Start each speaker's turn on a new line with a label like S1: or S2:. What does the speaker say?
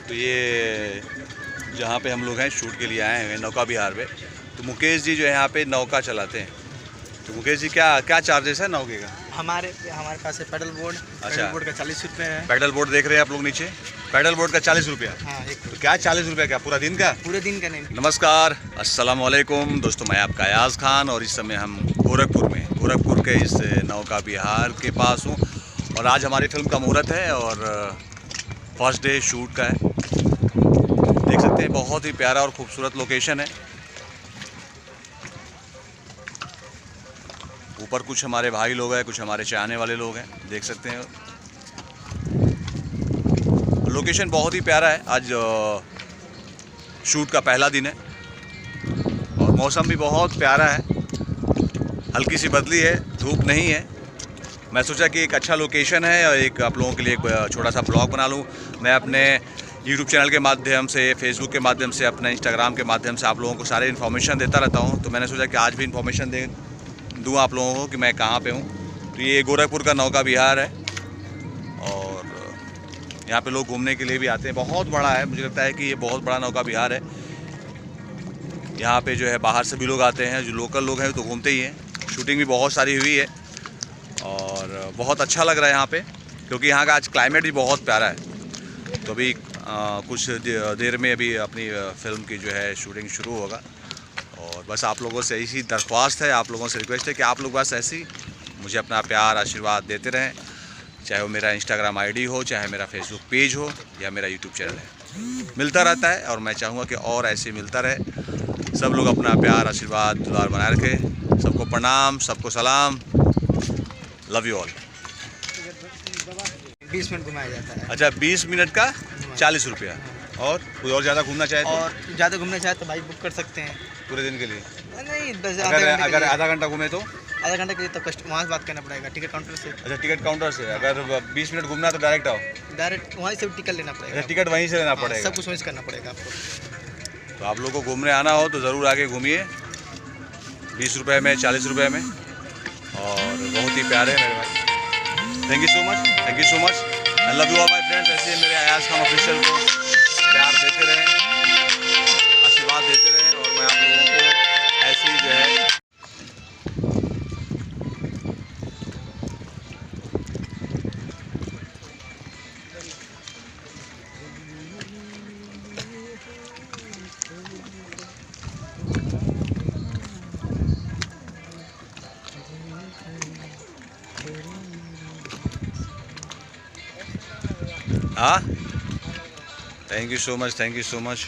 S1: तो ये जहाँ पे हम लोग हैं शूट के लिए आए हैं नौका विहार में, तो मुकेश जी जो है यहाँ पे नौका चलाते हैं। तो मुकेश जी क्या क्या चार्जेस है नौके का?
S2: हमारे पास है पैडल बोर्ड।
S1: अच्छा,
S2: पैडल बोर्ड का 40 रुपये है।
S1: पैडल बोर्ड देख रहे हैं आप लोग नीचे, पैडल बोर्ड का 40 रुपया।
S2: हाँ,
S1: तो क्या 40 रुपये क्या पूरा दिन का?
S2: पूरे दिन का नहीं।
S1: नमस्कार, अस्सलाम वालेकुम दोस्तों, मैं आपका अयाज़ खान और इस समय हम गोरखपुर के इस नौका विहार के पास हूँ और आज हमारी फिल्म का मुहूर्त है और फर्स्ट डे शूट का है। देख सकते हैं बहुत ही प्यारा और खूबसूरत लोकेशन है। ऊपर कुछ हमारे भाई लोग हैं, कुछ हमारे चाहने वाले लोग हैं, देख सकते हैं। लोकेशन बहुत ही प्यारा है। आज शूट का पहला दिन है और मौसम भी बहुत प्यारा है, हल्की सी बदली है, धूप नहीं है। मैं सोचा कि एक अच्छा लोकेशन है और एक आप लोगों के लिए एक छोटा सा ब्लॉग बना लूँ। मैं अपने यूट्यूब चैनल के माध्यम से, फेसबुक के माध्यम से, अपने इंस्टाग्राम के माध्यम से आप लोगों को सारे इन्फॉर्मेशन देता रहता हूँ। तो मैंने सोचा कि आज भी इन्फॉर्मेशन दूँ आप लोगों को कि मैं कहाँ पे हूँ। तो ये गोरखपुर का नौका विहार है और यहाँ पे लोग घूमने के लिए भी आते हैं। बहुत बड़ा है, मुझे लगता है कि ये बहुत बड़ा नौका विहार है। यहाँ पे जो है बाहर से भी लोग आते हैं, जो लोकल लोग हैं तो घूमते ही हैं। शूटिंग भी बहुत सारी हुई है और बहुत अच्छा लग रहा है यहाँ पे, क्योंकि यहाँ का आज क्लाइमेट भी बहुत प्यारा है। तो अभी कुछ देर में अभी अपनी फिल्म की जो है शूटिंग शुरू होगा और बस आप लोगों से ऐसी दरख्वास्त है, आप लोगों से रिक्वेस्ट है कि आप लोग बस ऐसी मुझे अपना प्यार आशीर्वाद देते रहें, चाहे वो मेरा इंस्टाग्राम आईडी हो, चाहे मेरा फेसबुक पेज हो या मेरा यूट्यूब चैनल है। मिलता रहता है और मैं चाहूँगा कि और ऐसे मिलता रहे। सब लोग अपना प्यार आशीर्वाद दुलार बनाए रखें। सबको प्रणाम, सबको सलाम, लव यू ऑल।
S2: 20 मिनट घुमाया जाता है।
S1: अच्छा, 20 मिनट का 40 रुपया। और कोई और ज़्यादा घूमना चाहे
S2: और ज़्यादा घूमना चाहे तो बाइक बुक कर सकते हैं
S1: पूरे दिन के लिए?
S2: नहीं,
S1: अगर आधा घंटा घूमे तो
S2: आधा घंटे के लिए तो वहाँ से बात करना पड़ेगा टिकट काउंटर से।
S1: अच्छा, टिकट काउंटर से। अगर 20 मिनट घूमना तो डायरेक्ट आओ?
S2: डायरेक्ट वहीं से टिकट लेना पड़ेगा।
S1: अच्छा, टिकट वहीं से लेना पड़ेगा?
S2: सब कुछ वहीं से करना पड़ेगा आपको।
S1: तो आप लोगों को घूमने आना हो तो ज़रूर आके घूमिए, 20 रुपये में, 40 रुपये में, और बहुत ही प्यारे हैं मेरे भाई। Thank you so much, thank you so much. I love you all my friends. ऐसे मेरे अयाज़ खान ऑफिशियल को प्यार देते रहें, आशीर्वाद देते रहें और मैं आप लोगों को ऐसे ही जो है हाँ, thank you so much, thank you so much.